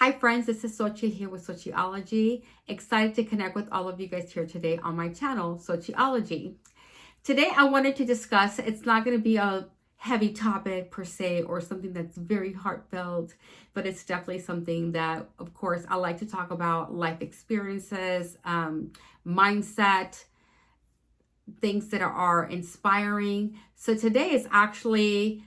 Hi friends, this is Sochi here with Sociology. Excited to connect with all of you guys here today on my channel, Sociology. Today I wanted to discuss, it's not going to be a heavy topic per se or something that's very heartfelt, but it's definitely something that, of course, I like to talk about life experiences, mindset, things that are inspiring. So today is actually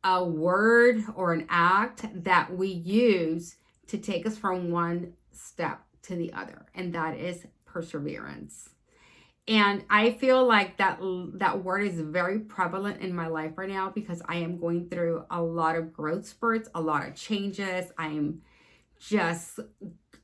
a word or an act that we use to take us from one step to the other, and that is perseverance. And I feel like that word is very prevalent in my life right now because I am going through a lot of growth spurts, a lot of changes. Just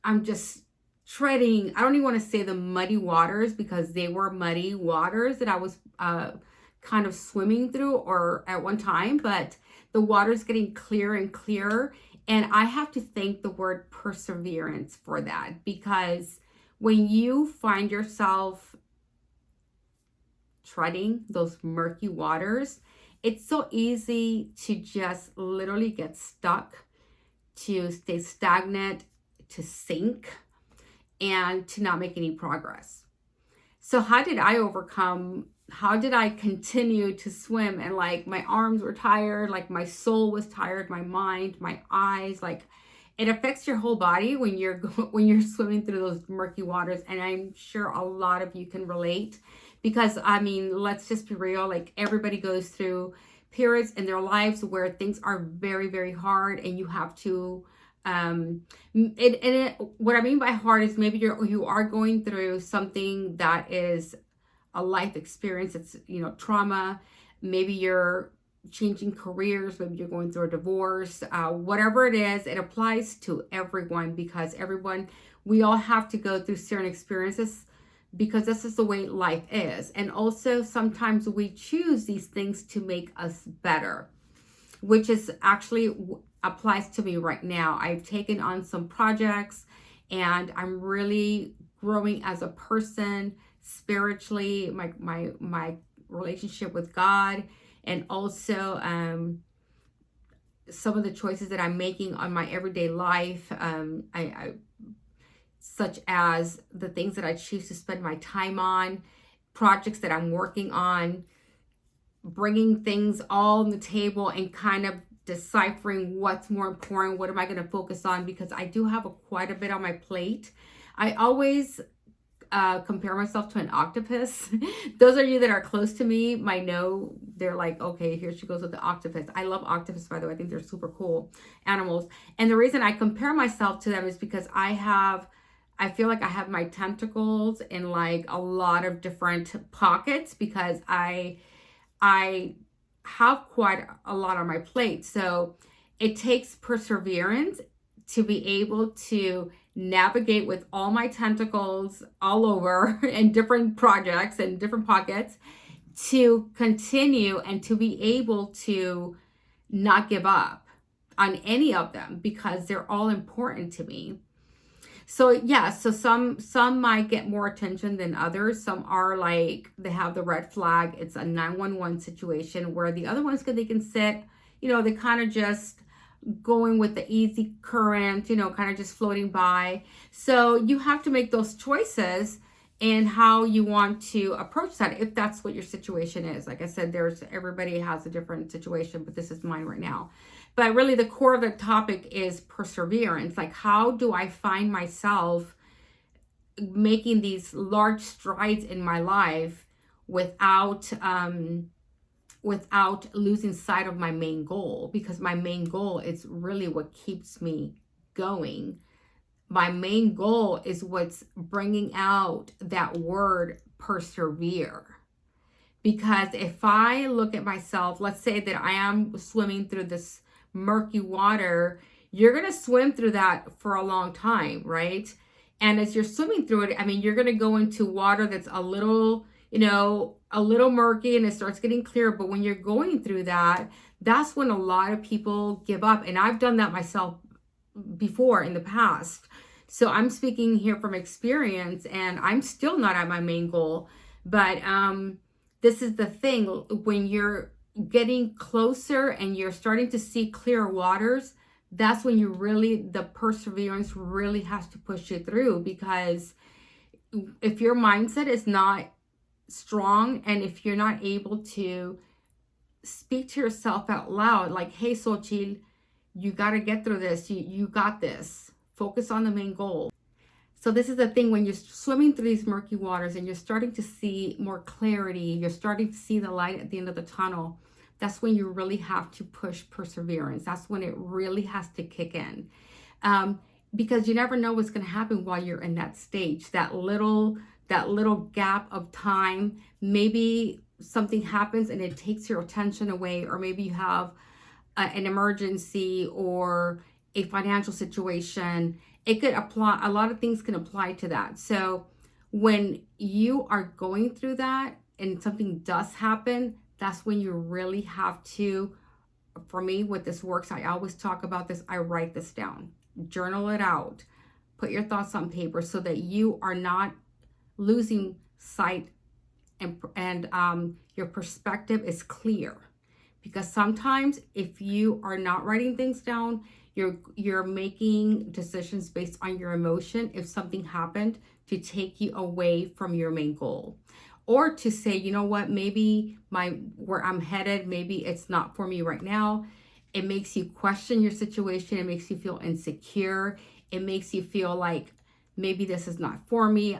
I'm just treading, I don't even want to say the muddy waters because they were muddy waters that I was kind of swimming through or at one time, but the water's getting clearer and clearer. And I have to thank the word perseverance for that, because when you find yourself treading those murky waters, it's so easy to just literally get stuck, to stay stagnant, to sink, and to not make any progress. So how did I overcome? How did I continue to swim? And like my arms were tired, like my soul was tired, my mind, my eyes, like it affects your whole body when you're when you're swimming through those murky waters. And I'm sure a lot of you can relate, because I mean, let's just be real, like everybody goes through periods in their lives where things are very, very hard, and you have to what I mean by hard is maybe you are going through something that is a life experience. It's, trauma. Maybe you're changing careers. Maybe you're going through a divorce. Whatever it is, it applies to everyone, because we all have to go through certain experiences, because this is the way life is. And also sometimes we choose these things to make us better, which is actually applies to me right now. I've taken on some projects and I'm really growing as a person spiritually, my relationship with God, and also some of the choices that I'm making on my everyday life, such as the things that I choose to spend my time on, projects that I'm working on, bringing things all on the table and kind of deciphering what's more important, what am I going to focus on, because I do have quite a bit on my plate. I always compare myself to an octopus. Those of you that are close to me might know, they're like, okay, here she goes with the octopus. I love octopus, by the way. I think they're super cool animals. And the reason I compare myself to them is because I feel like I have my tentacles in like a lot of different pockets, because I have quite a lot on my plate. So it takes perseverance to be able to navigate with all my tentacles all over in different projects and different pockets, to continue and to be able to not give up on any of them, because they're all important to me. So yeah, so some might get more attention than others. Some are like, they have the red flag. It's a 911 situation, where the other ones, they can sit, they kind of just going with the easy current, kind of just floating by. So you have to make those choices and how you want to approach that, if that's what your situation is. Like I said, everybody has a different situation, but this is mine right now. But really the core of the topic is perseverance. Like, how do I find myself making these large strides in my life without losing sight of my main goal? Because my main goal is really what keeps me going. My main goal is what's bringing out that word persevere. Because if I look at myself, let's say that I am swimming through this murky water, you're going to swim through that for a long time, right? And as you're swimming through it, I mean, you're going to go into water that's a little murky, and it starts getting clear. But when you're going through that, that's when a lot of people give up. And I've done that myself before in the past. So I'm speaking here from experience, and I'm still not at my main goal. But this is the thing, when you're getting closer and you're starting to see clear waters, that's when the perseverance really has to push you through, because if your mindset is not strong, and if you're not able to speak to yourself out loud, like, hey, Xochitl, you got to get through this. You got this. Focus on the main goal. So this is the thing, when you're swimming through these murky waters and you're starting to see more clarity, you're starting to see the light at the end of the tunnel, that's when you really have to push perseverance. That's when it really has to kick in. Because you never know what's going to happen while you're in that stage, that little gap of time. Maybe something happens and it takes your attention away, or maybe you have an emergency or a financial situation. It could apply, a lot of things can apply to that. So when you are going through that and something does happen, that's when you really have to, for me, what this works, I always talk about this, I write this down, journal it out, put your thoughts on paper so that you are not losing sight, and your perspective is clear. Because sometimes if you are not writing things down, you're making decisions based on your emotion if something happened to take you away from your main goal. Or to say, you know what, maybe where I'm headed, maybe it's not for me right now. It makes you question your situation. It makes you feel insecure. It makes you feel like maybe this is not for me.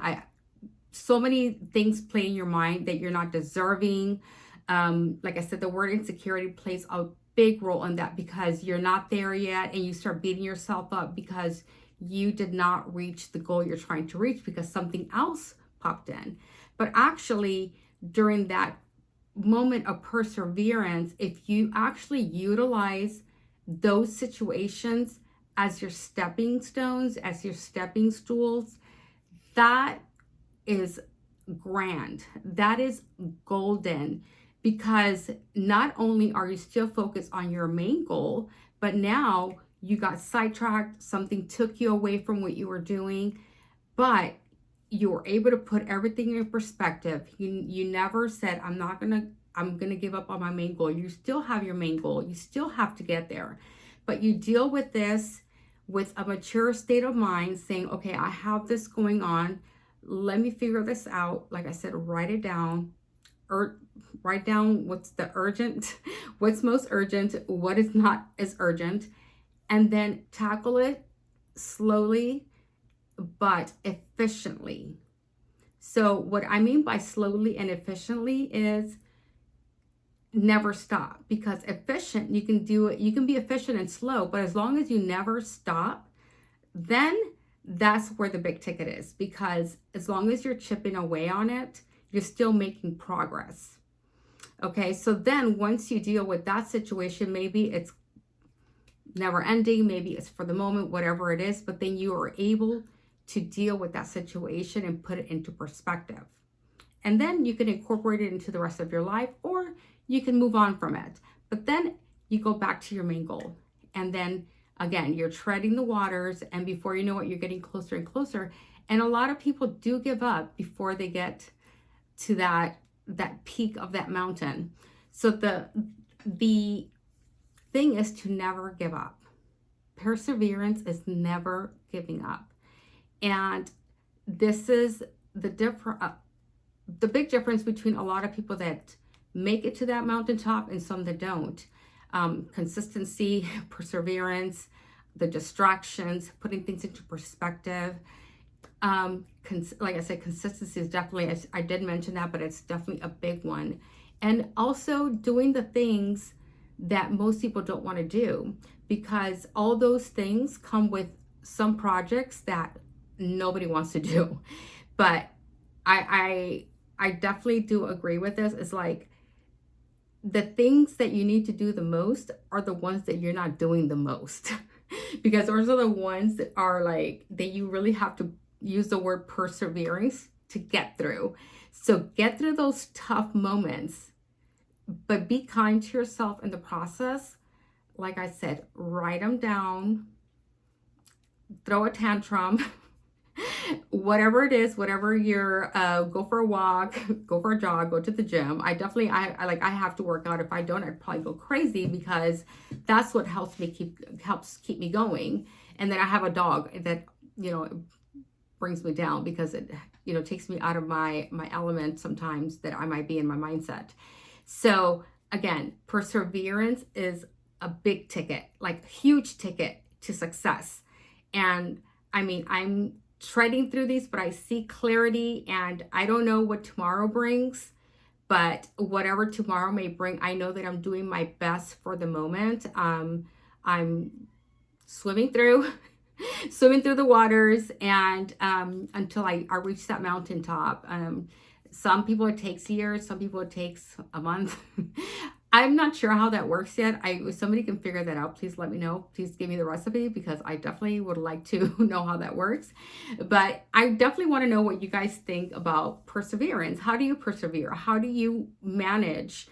So many things play in your mind that you're not deserving. Like I said, the word insecurity plays a big role in that, because you're not there yet and you start beating yourself up because you did not reach the goal you're trying to reach because something else popped in. But actually, during that moment of perseverance, if you actually utilize those situations as your stepping stones, as your stepping stools, that is grand. That is golden, because not only are you still focused on your main goal, but now you got sidetracked, something took you away from what you were doing, but you were able to put everything in perspective. You never said, I'm gonna give up on my main goal. You still have your main goal. You still have to get there. But you deal with this with a mature state of mind, saying, okay, I have this going on. Let me figure this out. Like I said, write it down, or write down what's the urgent, what's most urgent, what is not as urgent, and then tackle it slowly but efficiently. So what I mean by slowly and efficiently is never stop, because efficient, you can do it, you can be efficient and slow, but as long as you never stop, then that's where the big ticket is, because as long as you're chipping away on it, you're still making progress. Okay, so then once you deal with that situation, maybe it's never ending, maybe it's for the moment, whatever it is, but then you are able to deal with that situation and put it into perspective. And then you can incorporate it into the rest of your life, or you can move on from it. But then you go back to your main goal. And then again, you're treading the waters, and before you know it, you're getting closer and closer. And a lot of people do give up before they get to that peak of that mountain. So the thing is to never give up. Perseverance is never giving up. And this is the big difference between a lot of people that make it to that mountaintop and some that don't. Consistency, perseverance, the distractions, putting things into perspective. Like I said, consistency is definitely, I did mention that, but it's definitely a big one. And also doing the things that most people don't want to do, because all those things come with some projects that nobody wants to do. But I definitely do agree with this. It's like the things that you need to do the most are the ones that you're not doing the most. Because those are the ones that are like, that you really have to use the word perseverance to get through. So get through those tough moments, but be kind to yourself in the process. Like I said, write them down, throw a tantrum, Whatever it is, whatever you're, go for a walk, go for a jog, go to the gym. I have to work out. If I don't, I'd probably go crazy, because that's what helps keep me going. And then I have a dog that, you know, brings me down, because it, you know, takes me out of my element sometimes that I might be in my mindset. So again, perseverance is a big ticket, like huge ticket to success. And I mean, I'm treading through these, but I see clarity, and I don't know what tomorrow brings, but whatever tomorrow may bring, I know that I'm doing my best for the moment. I'm swimming through swimming through the waters, and until I reach that mountaintop. Some people it takes years, some people it takes a month. I'm not sure how that works yet. If somebody can figure that out, please let me know. Please give me the recipe, because I definitely would like to know how that works. But I definitely want to know what you guys think about perseverance. How do you persevere? How do you manage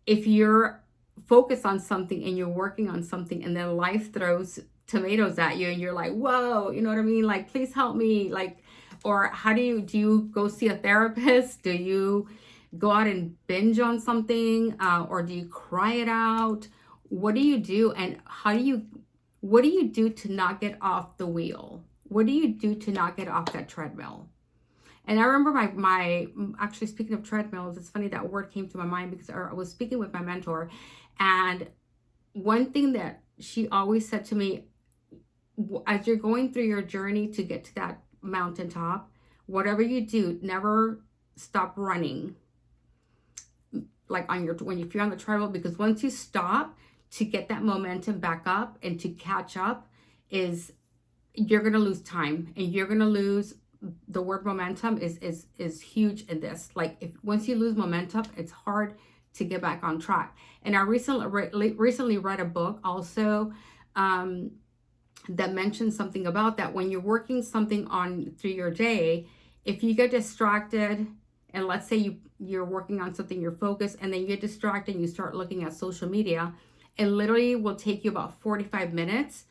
if you're focused on something and you're working on something, and then life throws tomatoes at you, and you're like, whoa, you know what I mean? Like, please help me. Like, or how do you go see a therapist? Do you go out and binge on something, or do you cry it out? What do you do, and what do you do to not get off the wheel? What do you do to not get off that treadmill? And I remember my actually, speaking of treadmills, it's funny that word came to my mind, because I was speaking with my mentor, and one thing that she always said to me, as you're going through your journey to get to that mountaintop, whatever you do, never stop running. Like if you're on the treadmill, because once you stop, to get that momentum back up and to catch up, you're gonna lose time, and you're gonna lose. The word momentum is huge in this. Like, if once you lose momentum, it's hard to get back on track. And I recently read a book also, that mentions something about that. When you're working something on through your day, if you get distracted, and let's say you're working on something, you're focused, and then you get distracted and you start looking at social media, it literally will take you about 45 minutes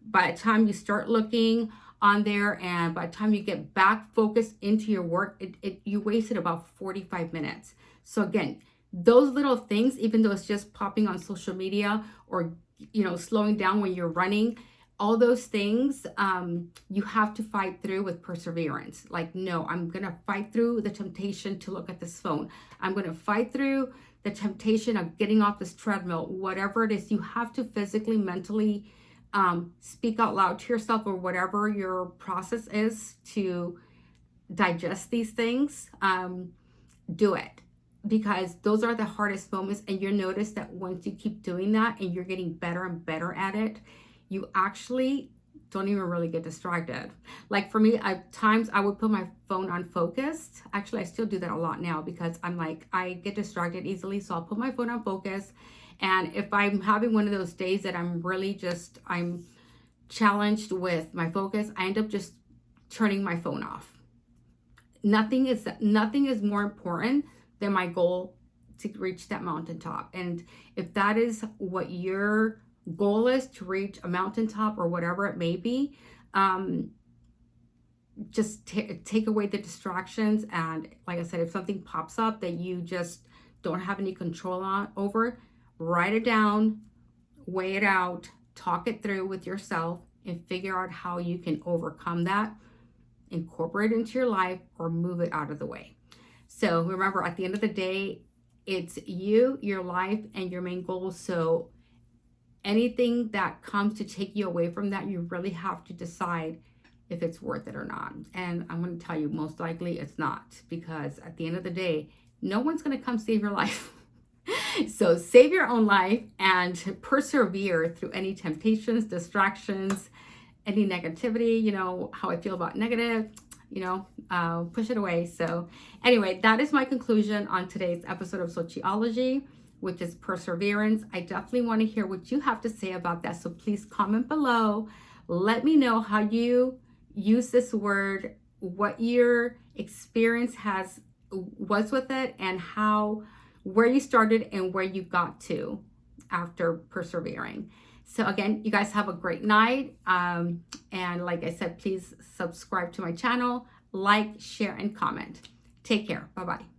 by the time you start looking on there, and by the time you get back focused into your work, you wasted about 45 minutes. So again, those little things, even though it's just popping on social media, or, you know, slowing down when you're running, all those things, you have to fight through with perseverance. Like, no, I'm going to fight through the temptation to look at this phone. I'm going to fight through the temptation of getting off this treadmill. Whatever it is, you have to physically, mentally speak out loud to yourself, or whatever your process is to digest these things. Do it, because those are the hardest moments. And you'll notice that once you keep doing that and you're getting better and better at it, you actually don't even really get distracted. Like, for me, at times I would put my phone on focused. Actually, I still do that a lot now, because I get distracted easily. So I'll put my phone on focus. And if I'm having one of those days that I'm challenged with my focus, I end up just turning my phone off. Nothing is more important than my goal to reach that mountaintop. And if that is what your goal is, to reach a mountaintop or whatever it may be, just take away the distractions. And like I said, if something pops up that you just don't have any control over, write it down, weigh it out, talk it through with yourself, and figure out how you can overcome that, incorporate it into your life, or move it out of the way. So remember, at the end of the day, it's you, your life, and your main goals. So anything that comes to take you away from that, you really have to decide if it's worth it or not. And I'm going to tell you, most likely it's not, because at the end of the day, no one's going to come save your life. So save your own life and persevere through any temptations, distractions, any negativity. You know how I feel about negative, push it away. So anyway, that is my conclusion on today's episode of Sociology, which is perseverance. I definitely want to hear what you have to say about that. So please comment below. Let me know how you use this word, what your experience was with it, and where you started and where you got to after persevering. So again, you guys have a great night. And like I said, please subscribe to my channel, like, share, and comment. Take care. Bye-bye.